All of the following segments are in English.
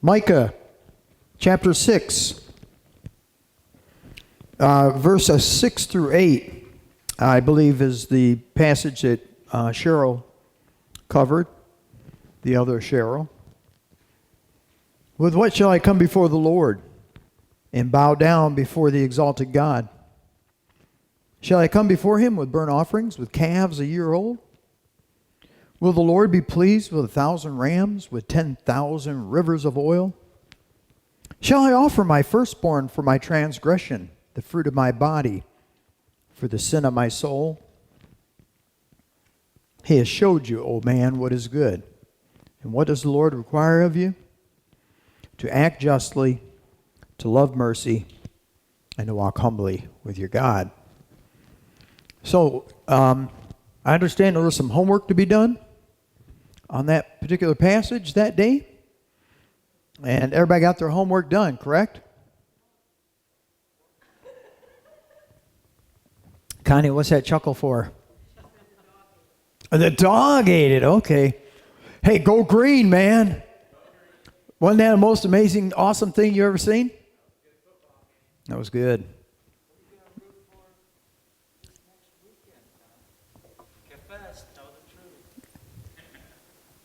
Micah chapter 6, verses 6 through 8, I believe is the passage that Cheryl covered, the other Cheryl. With what shall I come before the Lord and bow down before the exalted God? Shall I come before him with burnt offerings, with calves a year old? Will the Lord be pleased with 1,000 rams, with 10,000 rivers of oil? Shall I offer my firstborn for my transgression, the fruit of my body, for the sin of my soul? He has showed you, O man, what is good. And what does the Lord require of you? To act justly, to love mercy, and to walk humbly with your God. So, I understand there was some homework to be done on that particular passage that day. And everybody got their homework done, correct? Connie, what's that chuckle for? The dog ate it, okay. Hey, go green, man. Wasn't that the most amazing, awesome thing you ever seen? That was good.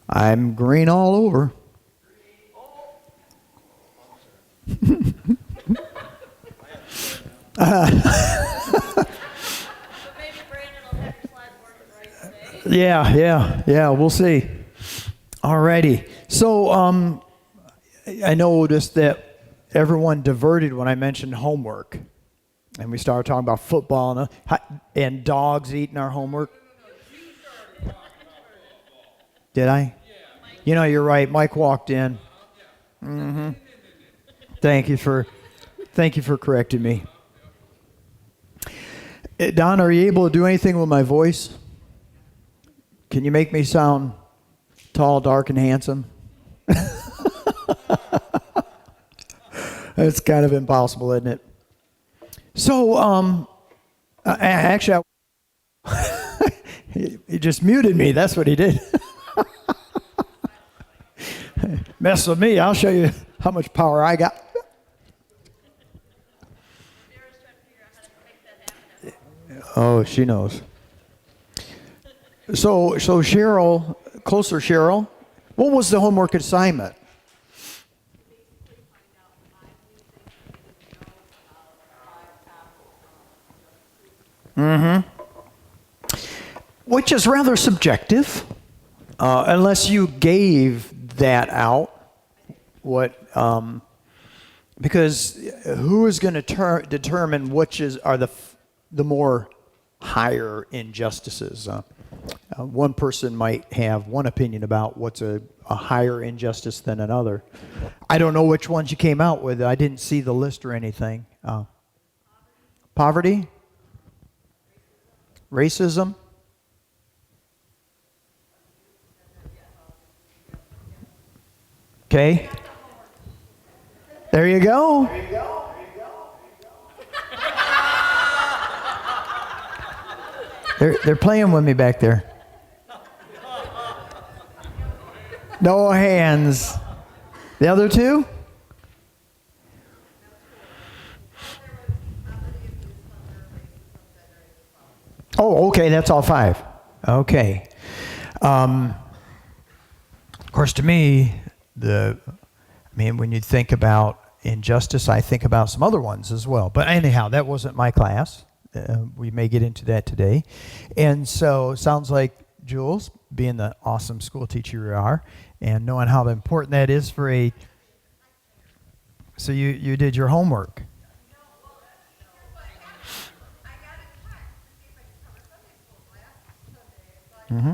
I'm green all over. Yeah, we'll see. Alrighty. So, I noticed that everyone diverted when I mentioned homework. And we started talking about football and dogs eating our homework. Did I? You know, you're right. Mike walked in. Mm-hmm. Thank you for correcting me. Don, are you able to do anything with my voice? Can you make me sound tall, dark, and handsome? It's kind of impossible, isn't it? So, actually, he just muted me. That's what he did. Mess with me, I'll show you how much power I got. Oh, she knows. So Cheryl, closer Cheryl, what was the homework assignment? Mm-hmm. Which is rather subjective, unless you gave that out. Because who is going to determine which are the more higher injustices? One person might have one opinion about what's a higher injustice than another. I don't know which ones you came out with. I didn't see the list or anything. Poverty? Racism? Okay. There you go. They're playing with me back there. No hands. The other two? Oh, okay, that's all five. Okay. Of course, to me, when you think about injustice, I think about some other ones as well. But anyhow, that wasn't my class. We may get into that today. And so it sounds like Jules, being the awesome school teacher you are, and knowing how important that is for so you did your homework. Mm-hmm.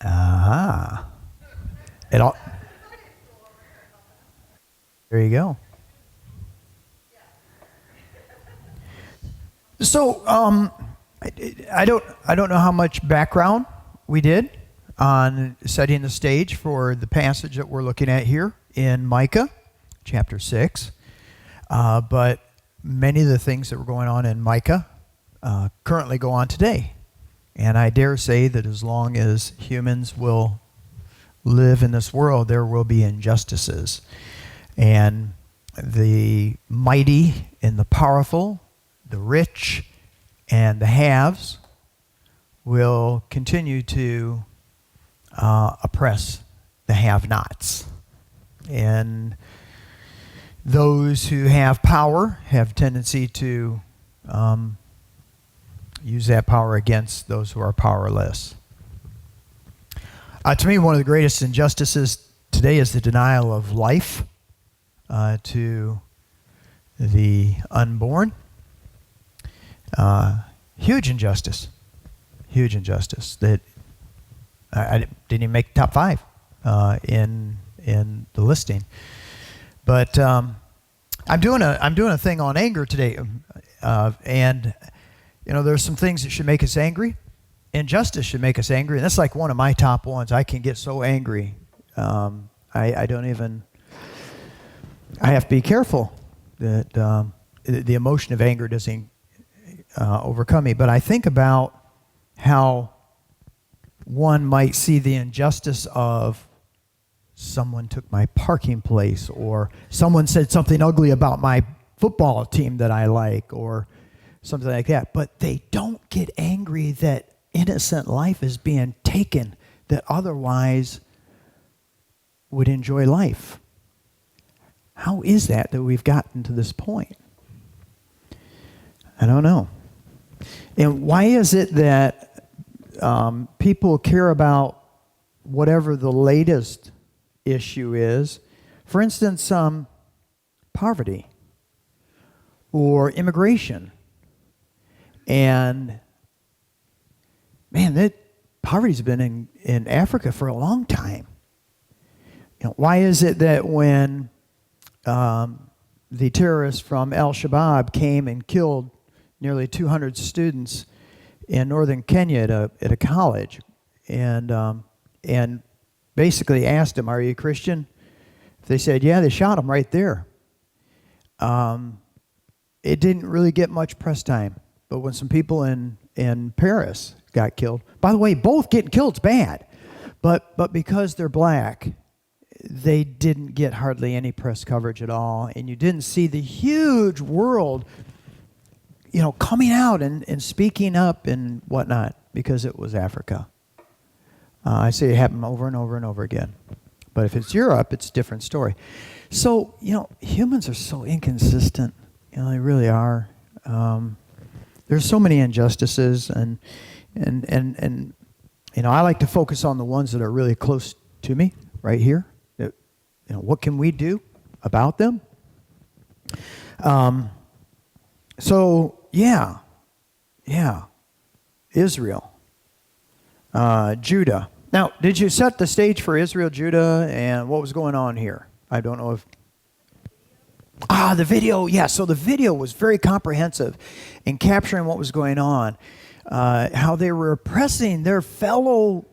Ah. There you go. So, I don't know how much background we did on setting the stage for the passage that we're looking at here in Micah, chapter 6. But many of the things that were going on in Micah currently go on today. And I dare say that as long as humans will live in this world, there will be injustices. And the mighty and the powerful, the rich and the haves will continue to oppress the have-nots. And those who have power have tendency to use that power against those who are powerless. To me, one of the greatest injustices today is the denial of life to the unborn. Huge injustice. Huge injustice that I didn't even make the top 5 in the listing. But I'm doing a thing on anger today, and there's some things that should make us angry. Injustice should make us angry, and that's like one of my top ones. I can get so angry. I don't even. I have to be careful that the emotion of anger doesn't overcome me. But I think about how one might see the injustice of someone took my parking place, or someone said something ugly about my football team that I like, or something like that. But they don't get angry that innocent life is being taken that otherwise would enjoy life. How is that we've gotten to this point? I don't know. And why is it that people care about whatever the latest issue is? For instance, poverty or immigration. And man, that poverty's been in Africa for a long time. Why is it that when the terrorists from Al-Shabaab came and killed nearly 200 students in northern Kenya at a college, and basically asked them, "Are you a Christian?" If they said, "Yeah," they shot them right there. It didn't really get much press time. But when some people in Paris got killed, by the way, both getting killed's bad, but because they're black, they didn't get hardly any press coverage at all, and you didn't see the huge world, coming out and speaking up and whatnot, because it was Africa. I see it happen over and over and over again. But if it's Europe, it's a different story. So, humans are so inconsistent. They really are. There's so many injustices, and I like to focus on the ones that are really close to me, right here. What can we do about them? So, yeah. Israel. Judah. Now, did you set the stage for Israel, Judah, and what was going on here? I don't know if... the video. Yeah, so the video was very comprehensive in capturing what was going on. How they were oppressing their fellow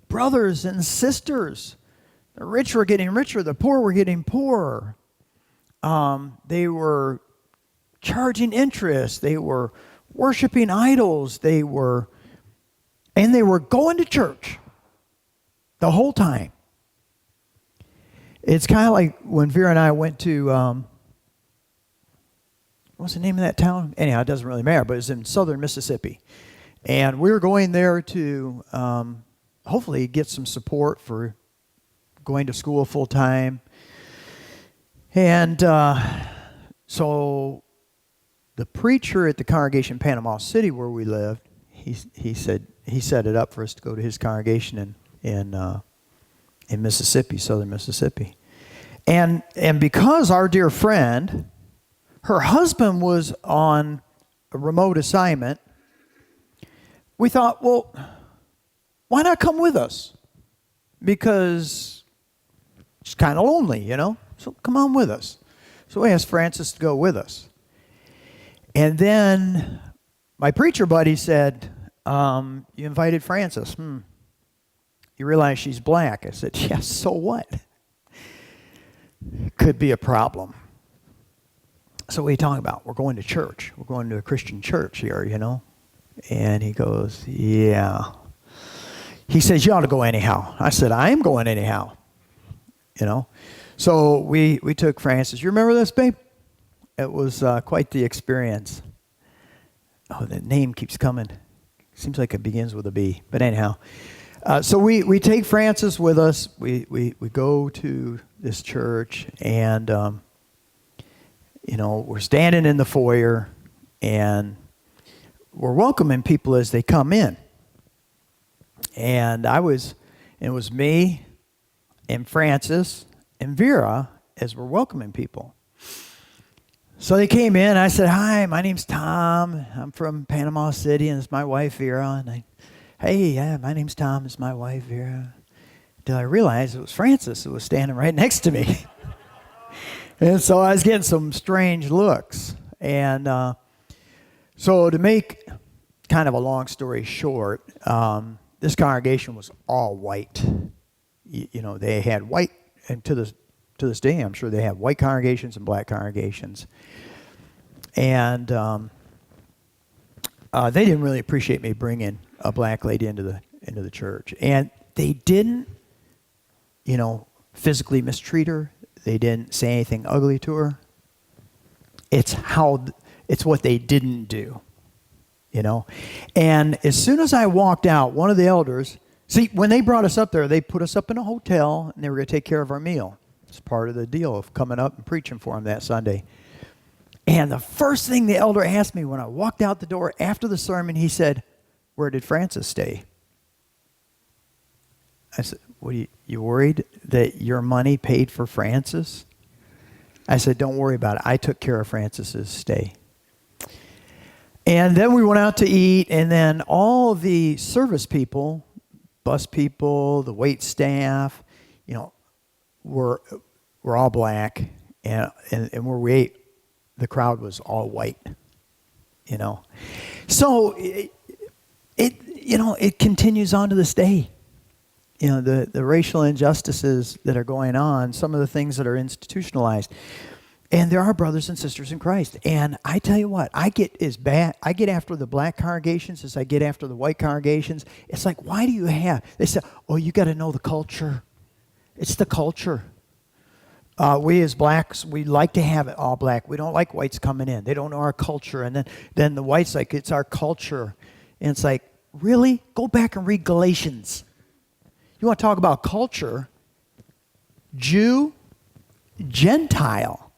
brothers and sisters. The rich were getting richer, the poor were getting poorer. They were charging interest. They were worshiping idols. They were going to church the whole time. It's kind of like when Vera and I went to, what's the name of that town? Anyhow, it doesn't really matter, but it's in southern Mississippi. And we were going there to hopefully get some support for going to school full time. And so the preacher at the congregation in Panama City where we lived, he said he set it up for us to go to his congregation in Mississippi, southern Mississippi. And because our dear friend, her husband was on a remote assignment, we thought, well, why not come with us? Because it's kind of lonely, so come on with us. So we asked Francis to go with us. And then my preacher buddy said, you invited Francis. You realize she's black. I said, yes, so what? Could be a problem. So what are you talking about? We're going to church. We're going to a Christian church here, And he goes, yeah. He says, you ought to go anyhow. I said, I am going anyhow. You know. So we took Francis. You remember this, babe? It was quite the experience. Oh, the name keeps coming. Seems like it begins with a B. But anyhow. So we take Francis with us. We go to this church, and we're standing in the foyer, and we're welcoming people as they come in. And it was me and Francis and Vera as we're welcoming people. So they came in. I said, "Hi, my name's Tom. I'm from Panama City, and it's my wife Vera." And my name's Tom. It's my wife Vera. Until I realized it was Francis who was standing right next to me. And so I was getting some strange looks. And so to make kind of a long story short, this congregation was all white. They had white, and to this day, I'm sure they have white congregations and black congregations. And they didn't really appreciate me bringing a black lady into the church. And they didn't, physically mistreat her. They didn't say anything ugly to her. It's what they didn't do, And as soon as I walked out, one of the elders, when they brought us up there, they put us up in a hotel, and they were going to take care of our meal. It's part of the deal of coming up and preaching for them that Sunday. And the first thing the elder asked me when I walked out the door after the sermon, he said, "Where did Francis stay?" I said, "What, you worried that your money paid for Francis?" I said, "Don't worry about it. I took care of Francis's stay." And then we went out to eat, and then all the service people, bus people, the wait staff, were all black, and where we ate, the crowd was all white, So it continues on to this day. The racial injustices that are going on, some of the things that are institutionalized. And there are brothers and sisters in Christ. And I tell you what, I get after the black congregations as I get after the white congregations. It's like, why do you have? They say, "Oh, you got to know the culture." It's the culture. We as blacks, we like to have it all black. We don't like whites coming in. They don't know our culture. And then the whites like, it's our culture. And it's like, really? Go back and read Galatians. You want to talk about culture? Jew, Gentile.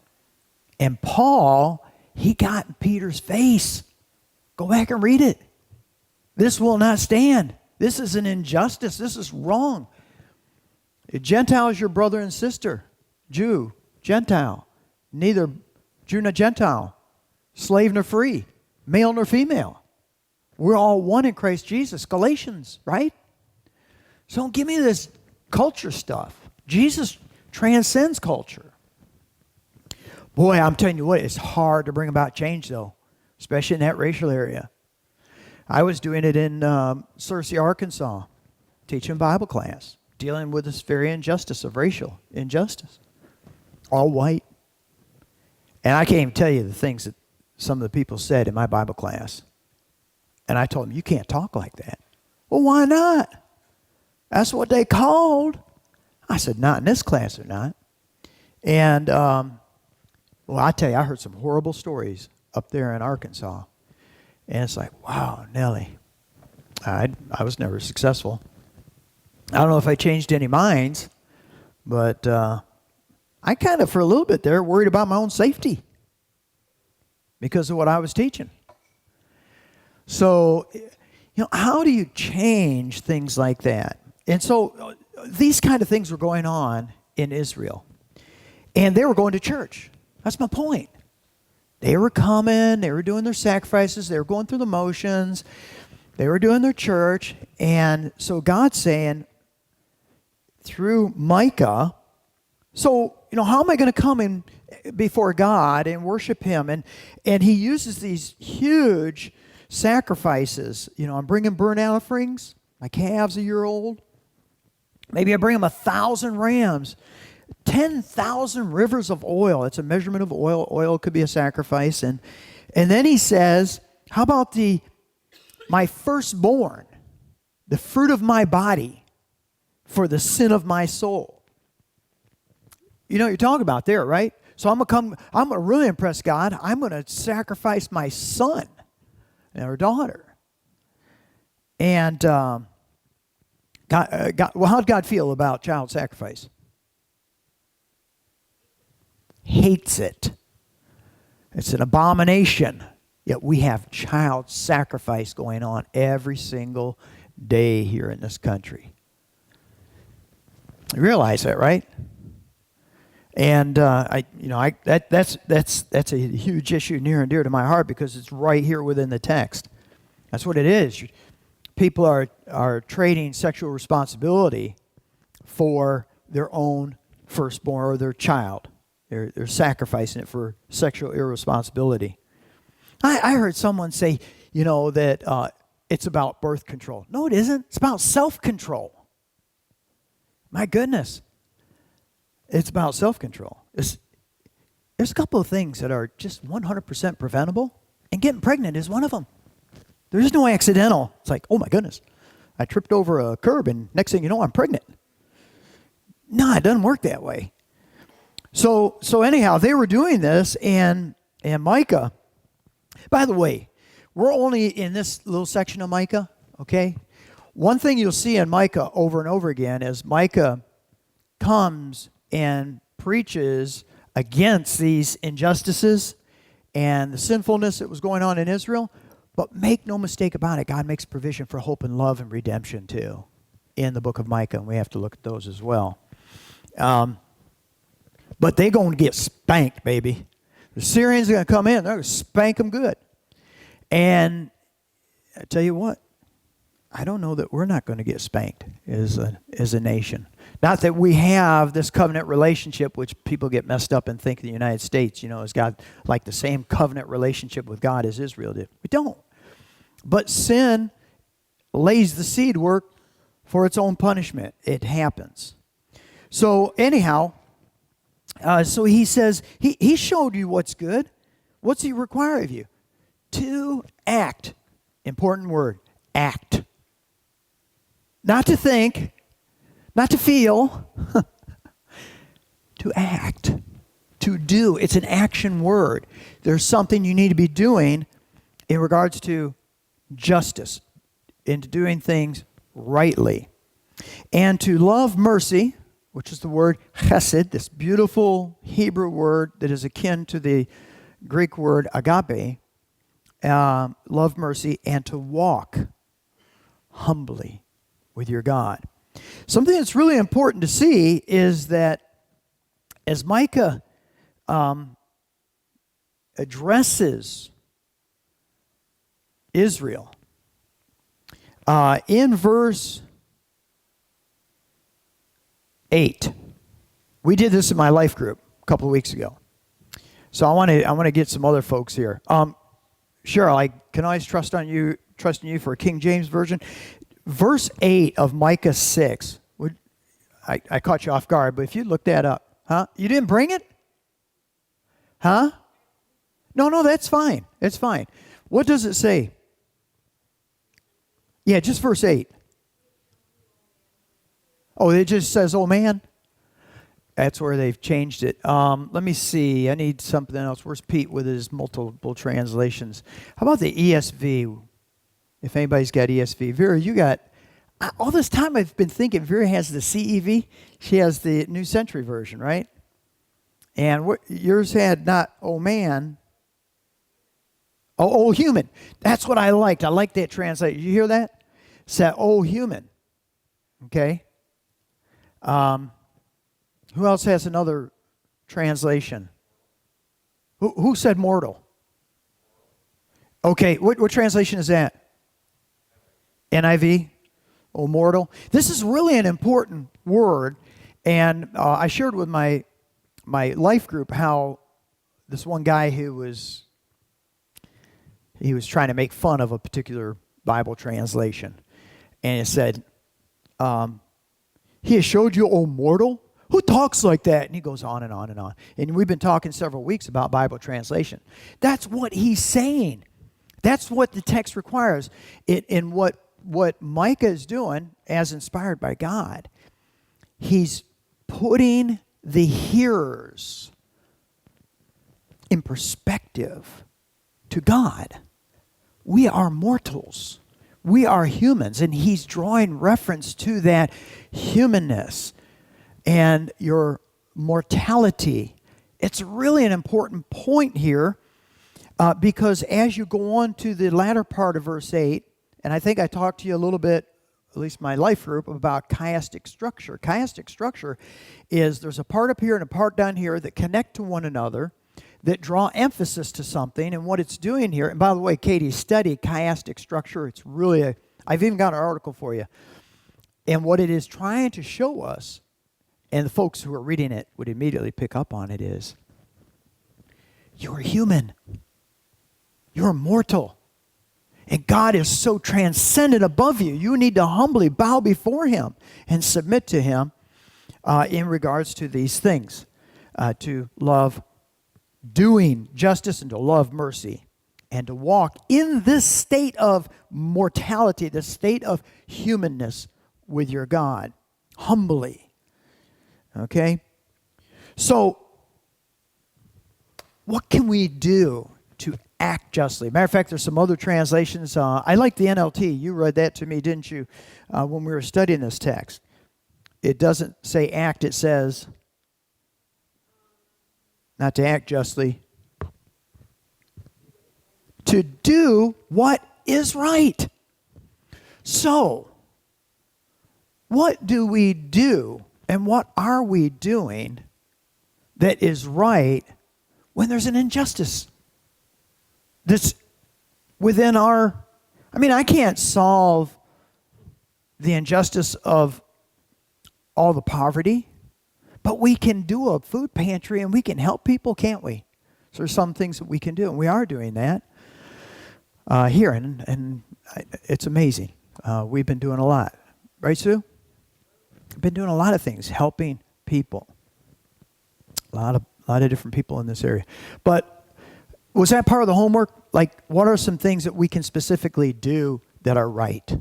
And Paul, he got in Peter's face. Go back and read it. This will not stand. This is an injustice. This is wrong. A Gentile is your brother and sister. Jew, Gentile. Neither Jew nor Gentile. Slave nor free. Male nor female. We're all one in Christ Jesus. Galatians, right? So don't give me this culture stuff. Jesus transcends culture. Boy, I'm telling you what, it's hard to bring about change, though, especially in that racial area. I was doing it in Searcy, Arkansas, teaching Bible class, dealing with this very injustice of racial injustice. All white. And I can't even tell you the things that some of the people said in my Bible class. And I told them, you can't talk like that. Well, why not? That's what they called. I said, not in this class or not. And, well, I tell you, I heard some horrible stories up there in Arkansas. And it's like, wow, Nellie, I was never successful. I don't know if I changed any minds, but I kind of, for a little bit there, worried about my own safety because of what I was teaching. So, how do you change things like that? And so these kind of things were going on in Israel. And they were going to church. That's my point. They were coming. They were doing their sacrifices. They were going through the motions. They were doing their church. And so God's saying, through Micah, so, how am I going to come in before God and worship Him? And He uses these huge sacrifices. I'm bringing burnt offerings. My calves a year old. Maybe I bring them 1,000 rams. 10,000 rivers of oil. It's a measurement of oil. Oil could be a sacrifice. And then He says, how about my firstborn, the fruit of my body, for the sin of my soul. You know what you're talking about there, right? So I'm going to really impress God. I'm going to sacrifice my son or daughter. And God, well, how did God feel about child sacrifice? Hates it. It's an abomination. Yet we have child sacrifice going on every single day here in this country. You realize that, right? And that's a huge issue near and dear to my heart because it's right here within the text. That's what it is. People are trading sexual responsibility for their own firstborn or their child. They're sacrificing it for sexual irresponsibility. I heard someone say, that it's about birth control. No, it isn't. It's about self-control. My goodness. It's about self-control. There's a couple of things that are just 100% preventable, and getting pregnant is one of them. There's no accidental. It's like, oh my goodness, I tripped over a curb, and next thing you know, I'm pregnant. No, it doesn't work that way. So anyhow, they were doing this, and Micah, by the way, we're only in this little section of Micah, okay? One thing you'll see in Micah over and over again is Micah comes and preaches against these injustices and the sinfulness that was going on in Israel. But make no mistake about it, God makes provision for hope and love and redemption too in the book of Micah, and we have to look at those as well. But they're going to get spanked, baby. The Syrians are going to come in. They're going to spank them good. And I tell you what, I don't know that we're not going to get spanked as a nation. Not that we have this covenant relationship, which people get messed up and think the United States, has got like the same covenant relationship with God as Israel did. We don't. But sin lays the seed work for its own punishment. It happens. So anyhow, so he says, he showed you what's good. What's he require of you? To act. Important word, act. Not to think, not to feel, to act, to do. It's an action word. There's something you need to be doing in regards to justice, into doing things rightly. And to love mercy, which is the word chesed, this beautiful Hebrew word that is akin to the Greek word agape, love mercy, and to walk humbly with your God. Something that's really important to see is that as Micah addresses Israel, in verse 8, we did this in my life group a couple of weeks ago. So I want to get some other folks here. Cheryl, I can always trust in you for a King James version. Verse 8 of Micah 6, I caught you off guard, but if you look that up, huh? You didn't bring it? Huh? No, that's fine. It's fine. What does it say? Yeah, just verse 8. Oh, it just says, oh man? That's where they've changed it. Let me see. I need something else. Where's Pete with his multiple translations? How about the ESV? If anybody's got ESV. Vera, you got... all this time I've been thinking Vera has the CEV. She has the New Century Version, right? And yours had not, oh man, oh human. That's what I liked. I like that translation. You hear that? It said, oh human. Okay. Who else has another translation? Who said mortal? Okay, what translation is that? NIV? Oh, mortal. This is really an important word, and I shared with my life group how this one guy he was trying to make fun of a particular Bible translation, and it said, he has showed you, oh mortal? Who talks like that? And he goes on and on and on. And we've been talking several weeks about Bible translation. That's what he's saying. That's what the text requires. And what Micah is doing, as inspired by God, he's putting the hearers in perspective to God. We are mortals. We are humans, and he's drawing reference to that humanness and your mortality. It's really an important point here because as you go on to the latter part of verse 8, and I think I talked to you a little bit, at least my life group, about chiastic structure. Chiastic structure is there's a part up here and a part down here that connect to one another, that draw emphasis to something, and what it's doing here, and by the way, Katie, study chiastic structure. It's really I've even got an article for you. And what it is trying to show us, and the folks who are reading it would immediately pick up on it, is you're human. You're mortal. And God is so transcendent above you. You need to humbly bow before him and submit to him in regards to these things, to love doing justice and to love mercy and to walk in this state of mortality, this state of humanness with your God, humbly. Okay? So, what can we do to act justly? Matter of fact, there's some other translations. I like the NLT. You read that to me, didn't you, when we were studying this text? It doesn't say act, it says not to act justly, to do what is right. So, what do we do and what are we doing that is right when there's an injustice that's within our... I mean, I can't solve the injustice of all the poverty, but we can do a food pantry and we can help people, can't we? So there's some things that we can do, and we are doing that here, and it's amazing. We've been doing a lot. Right, Sue? We've been doing a lot of things, helping people. A lot of different people in this area. But was that part of the homework? Like, what are some things that we can specifically do that are right?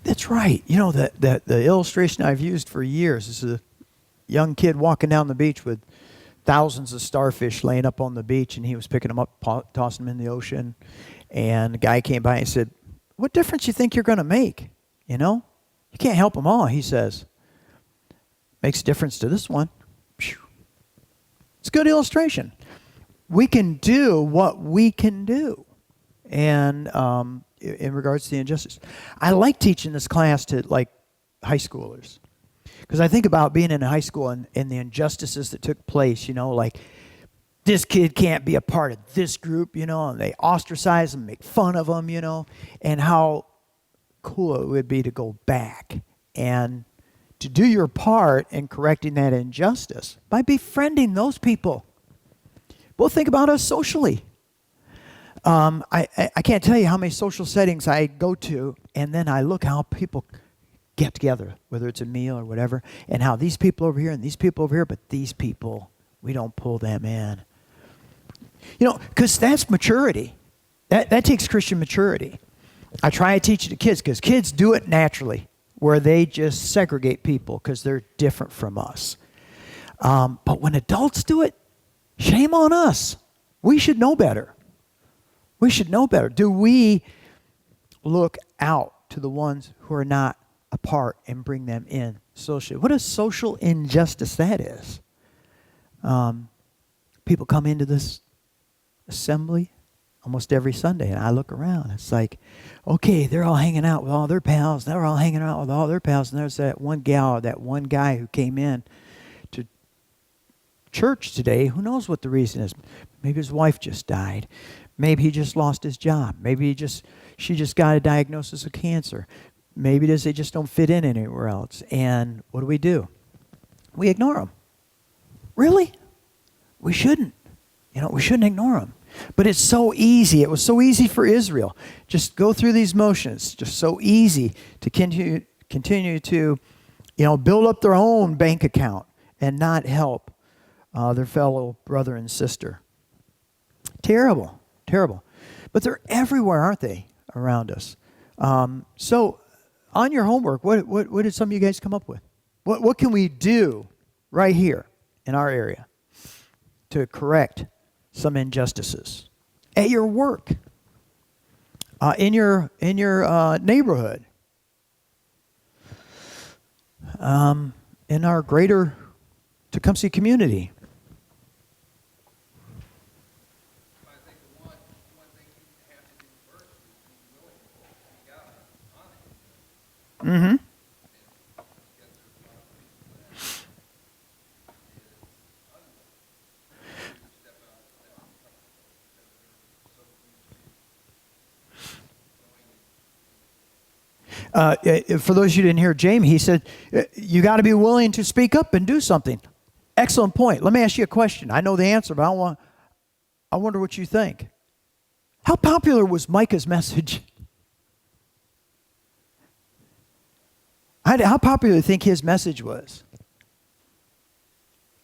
That's right. You know, the illustration I've used for years is a young kid walking down the beach with thousands of starfish laying up on the beach, and he was picking them up, tossing them in the ocean. And the guy came by and said, "What difference do you think you're going to make? You know, you can't help them all," he says. "Makes a difference to this one." It's a good illustration. We can do what we can do. And in regards to the injustice, I like teaching this class to like high schoolers, because I think about being in high school and the injustices that took place. You know, like this kid can't be a part of this group, you know, and they ostracize them, make fun of them, you know, and how cool it would be to go back and to do your part in correcting that injustice by befriending those people. Well, think about us socially. I can't tell you how many social settings I go to, and then I look how people get together, whether it's a meal or whatever, and how these people over here and these people over here, but these people, we don't pull them in. You know, because that's maturity. That takes Christian maturity. I try to teach it to kids, because kids do it naturally, where they just segregate people because they're different from us. But when adults do it, shame on us. We should know better. We should know better. Do we look out to the ones who are not a part and bring them in socially? What a social injustice that is. People come into this assembly almost every Sunday, and I look around. It's like, okay, they're all hanging out with all their pals. They're all hanging out with all their pals. And there's that one gal, that one guy who came in to church today. Who knows what the reason is? Maybe his wife just died. Maybe he just lost his job. Maybe she just got a diagnosis of cancer. Maybe they just don't fit in anywhere else. And what do? We ignore them. Really? We shouldn't. You know, we shouldn't ignore them. But it's so easy. It was so easy for Israel. Just go through these motions. Just so easy to continue to, build up their own bank account and not help their fellow brother and sister. Terrible, terrible. But they're everywhere, aren't they, around us? So on your homework, what did some of you guys come up with? What can we do right here in our area to correct some injustices at your work, in your neighborhood, in our greater Tecumseh community? I think the one thing you have to do first is be willing to speak out on it. Mm-hmm. For those of you who didn't hear Jamie, he said, you got to be willing to speak up and do something. Excellent point. Let me ask you a question. I know the answer, but I wonder what you think. How popular was Micah's message? How popular do you think his message was?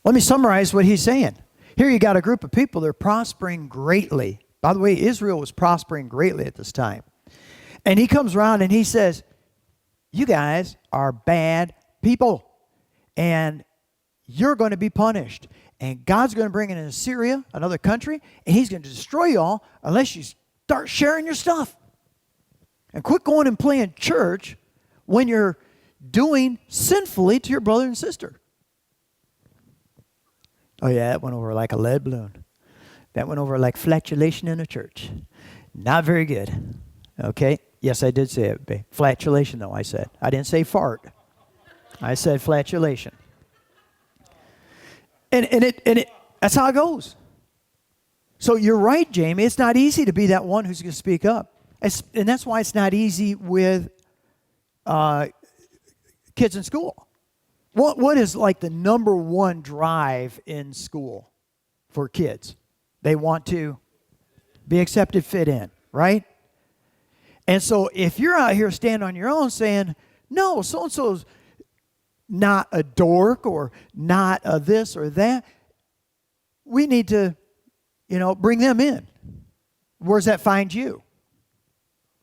Let me summarize what he's saying. Here you got a group of people, they're prospering greatly. By the way, Israel was prospering greatly at this time. And he comes around and he says, you guys are bad people, and you're going to be punished. And God's going to bring in Assyria, another country, and he's going to destroy you all unless you start sharing your stuff. And quit going and playing church when you're doing sinfully to your brother and sister. Oh yeah, that went over like a lead balloon. That went over like flatulation in a church. Not very good. Okay? Yes, I did say it. Flatulation, though, I said. I didn't say fart. I said flatulation. And that's how it goes. So you're right, Jamie. It's not easy to be that one who's going to speak up. And that's why it's not easy with kids in school. What is like the number one drive in school for kids? They want to be accepted, fit in, right? And so if you're out here standing on your own saying, no, so-and-so's not a dork or not a this or that, we need to, bring them in. Where does that find you?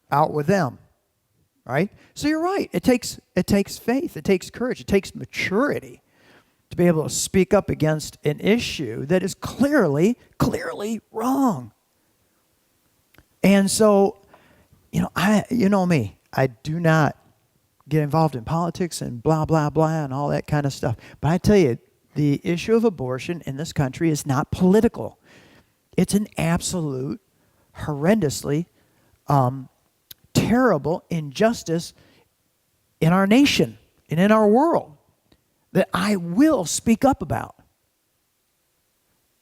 Out with them, right? So you're right. It takes faith. It takes courage. It takes maturity to be able to speak up against an issue that is clearly wrong. And so, you know me. I do not get involved in politics and blah, blah, blah and all that kind of stuff. But I tell you, the issue of abortion in this country is not political. It's an absolute, horrendously terrible injustice in our nation and in our world that I will speak up about.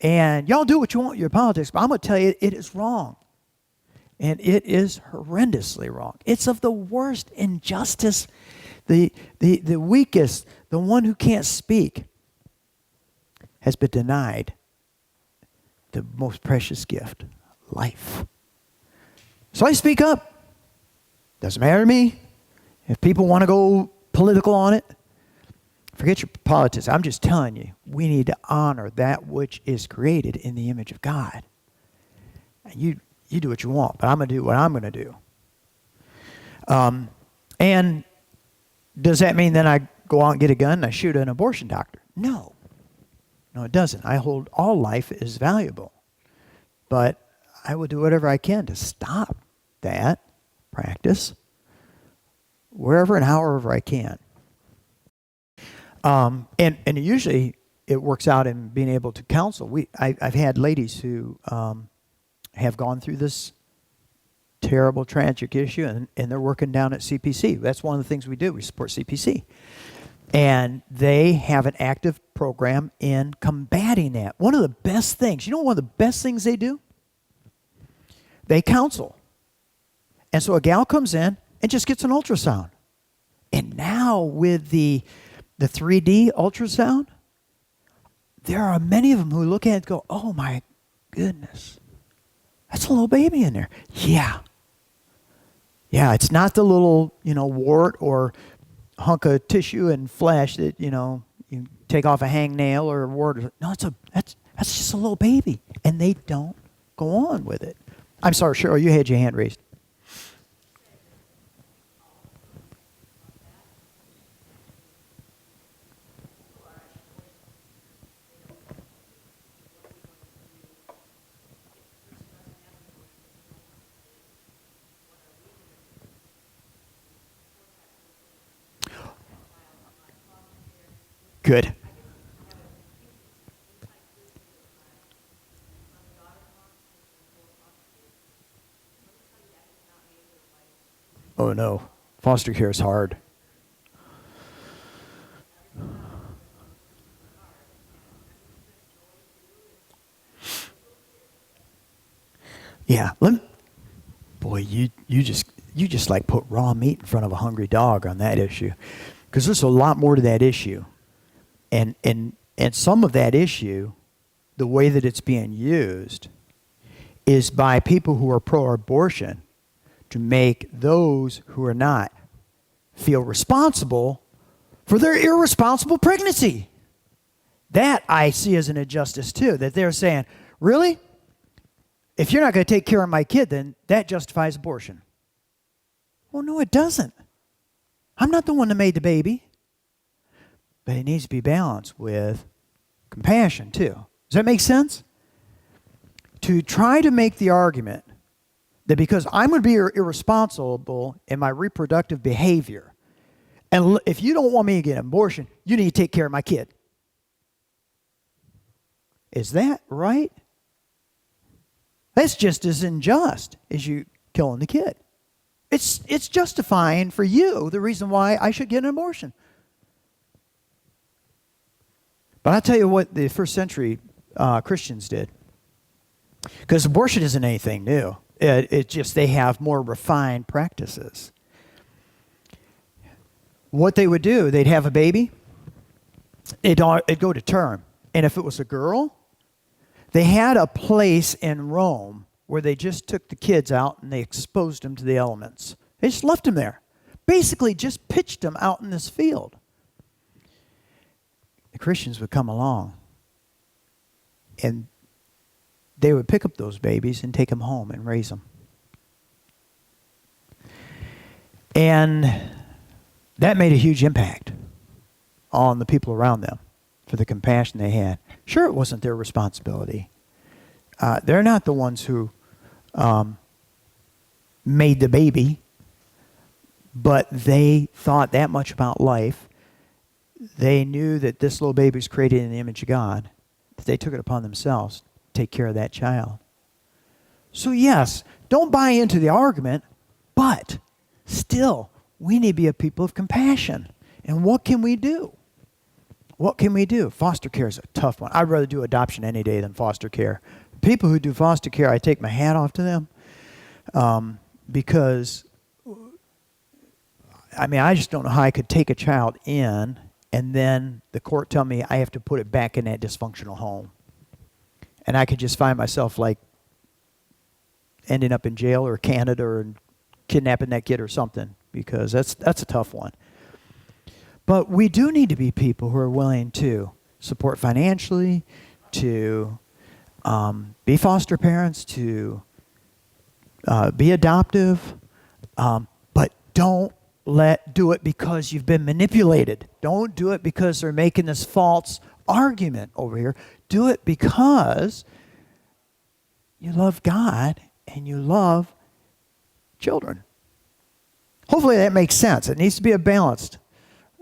And y'all do what you want with your politics, but I'm going to tell you it is wrong. And it is horrendously wrong. It's of the worst injustice. The weakest, the one who can't speak, has been denied the most precious gift, life. So I speak up. Doesn't matter to me. If people want to go political on it, forget your politics. I'm just telling you, we need to honor that which is created in the image of God. And you do what you want, but I'm going to do what I'm going to do. And does that mean then I go out and get a gun and I shoot an abortion doctor? No. No, it doesn't. I hold all life is valuable. But I will do whatever I can to stop that practice wherever and however I can. And usually it works out in being able to counsel. I've had ladies who have gone through this terrible, tragic issue, and they're working down at CPC. That's one of the things we do. We support CPC. And they have an active program in combating that. One of the best things, one of the best things they do? They counsel. And so a gal comes in and just gets an ultrasound. And now with the 3D ultrasound, there are many of them who look at it and go, oh my goodness. That's a little baby in there. Yeah. Yeah, it's not the little, wart or hunk of tissue and flesh that, you take off a hangnail or a wart. No, that's just a little baby. And they don't go on with it. I'm sorry, Cheryl, you had your hand raised. Good. Oh, no. Foster care is hard. Yeah. Boy, you just like put raw meat in front of a hungry dog on that issue. Because there's a lot more to that issue. And some of that issue, the way that it's being used, is by people who are pro-abortion to make those who are not feel responsible for their irresponsible pregnancy. That I see as an injustice too, that they're saying, really? If you're not going to take care of my kid, then that justifies abortion. Well, no, it doesn't. I'm not the one that made the baby. But it needs to be balanced with compassion too. Does that make sense? To try to make the argument that because I'm going to be irresponsible in my reproductive behavior, and if you don't want me to get an abortion, you need to take care of my kid. Is that right? That's just as unjust as you killing the kid. It's justifying for you the reason why I should get an abortion. But I'll tell you what the first century Christians did. Because abortion isn't anything new. It's just they have more refined practices. What they would do, they'd have a baby. It'd go to term. And if it was a girl, they had a place in Rome where they just took the kids out and they exposed them to the elements. They just left them there. Basically just pitched them out in this field. The Christians would come along and they would pick up those babies and take them home and raise them. And that made a huge impact on the people around them for the compassion they had. Sure, it wasn't their responsibility. They're not the ones who made the baby, but they thought that much about life. They knew that this little baby was created in the image of God. That they took it upon themselves to take care of that child. So yes, don't buy into the argument, but still, we need to be a people of compassion. And what can we do? What can we do? Foster care is a tough one. I'd rather do adoption any day than foster care. People who do foster care, I take my hat off to them because, I just don't know how I could take a child in and then the court tell me I have to put it back in that dysfunctional home. And I could just find myself like ending up in jail or Canada or kidnapping that kid or something because that's a tough one. But we do need to be people who are willing to support financially, to be foster parents, to be adoptive, but don't do it because you've been manipulated. Don't do it because they're making this false argument over here. Do it because you love God and you love children. Hopefully that makes sense. It needs to be a balanced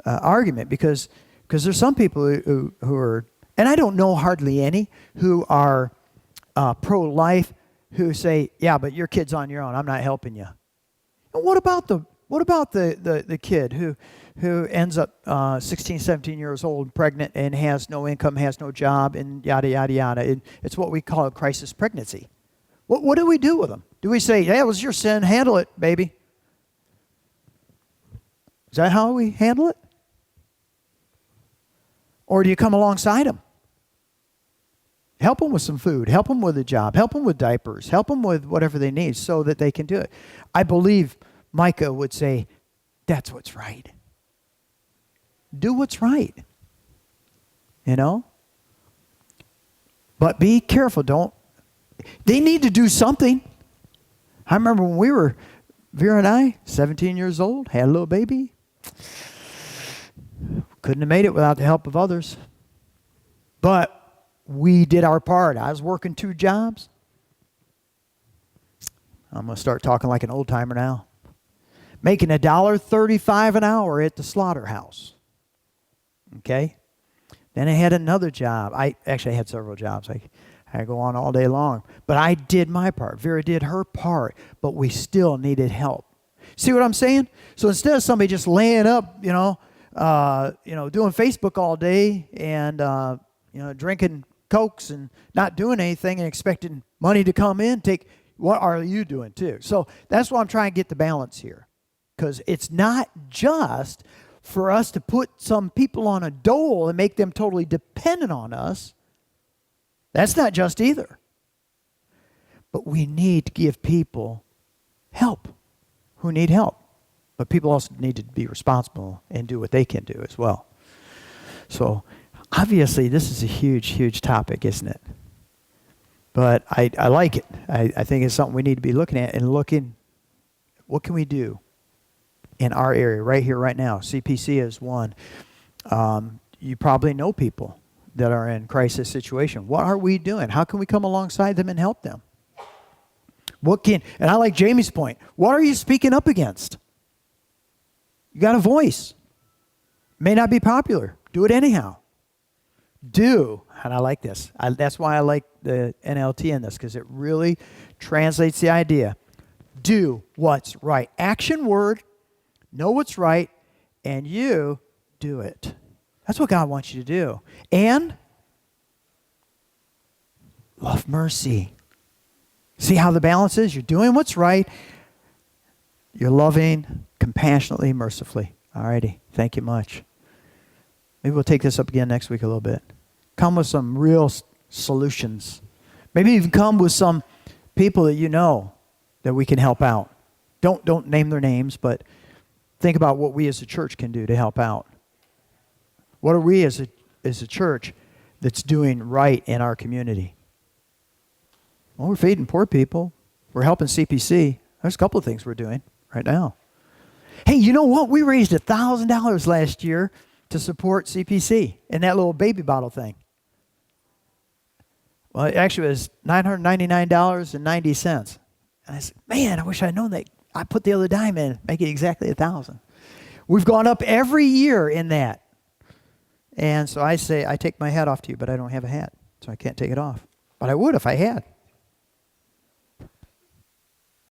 argument because there's some people who are, and I don't know hardly any, who are pro-life who say, yeah, but your kid's on your own. I'm not helping you. And what about the kid who ends up 16, 17 years old, pregnant, and has no income, has no job, and yada, yada, yada. It's what we call a crisis pregnancy. What do we do with them? Do we say, yeah, it was your sin, handle it, baby? Is that how we handle it? Or do you come alongside them? Help them with some food. Help them with a job. Help them with diapers. Help them with whatever they need so that they can do it. I believe Micah would say, that's what's right. Do what's right. You know? But be careful. They need to do something. I remember when Vera and I, 17 years old, had a little baby. Couldn't have made it without the help of others. But we did our part. I was working 2 jobs. I'm going to start talking like an old timer now. Making $1.35 an hour at the slaughterhouse. Okay? Then I had another job. I actually had several jobs. I go on all day long. But I did my part. Vera did her part. But we still needed help. See what I'm saying? So instead of somebody just laying up, doing Facebook all day and, drinking Cokes and not doing anything and expecting money to come in, what are you doing too? So that's why I'm trying to get the balance here. Because it's not just for us to put some people on a dole and make them totally dependent on us. That's not just either. But we need to give people help who need help. But people also need to be responsible and do what they can do as well. So obviously this is a huge, huge topic, isn't it? But I like it. I think it's something we need to be looking at and looking, what can we do in our area right here, right now? CPC is one. You probably know people that are in crisis situation. What are we doing? How can we come alongside them and help them? And I like Jamie's point. What are you speaking up against? You got a voice. May not be popular. Do it anyhow. And I like this. That's why I like the NLT in this, because it really translates the idea. Do what's right. Action word, know what's right, and you do it. That's what God wants you to do. And love mercy. See how the balance is? You're doing what's right. You're loving compassionately, mercifully. All righty. Thank you much. Maybe we'll take this up again next week a little bit. Come with some real solutions. Maybe even come with some people that you know that we can help out. Don't name their names, but think about what we as a church can do to help out. What are we as a church that's doing right in our community? Well, we're feeding poor people. We're helping CPC. There's a couple of things we're doing right now. Hey, you know what? We raised $1,000 last year to support CPC in that little baby bottle thing. Well, it actually was $999.90. And I said, man, I wish I'd known that. I put the other dime in, make it exactly 1,000. We've gone up every year in that. And so I say, I take my hat off to you, but I don't have a hat, so I can't take it off. But I would if I had.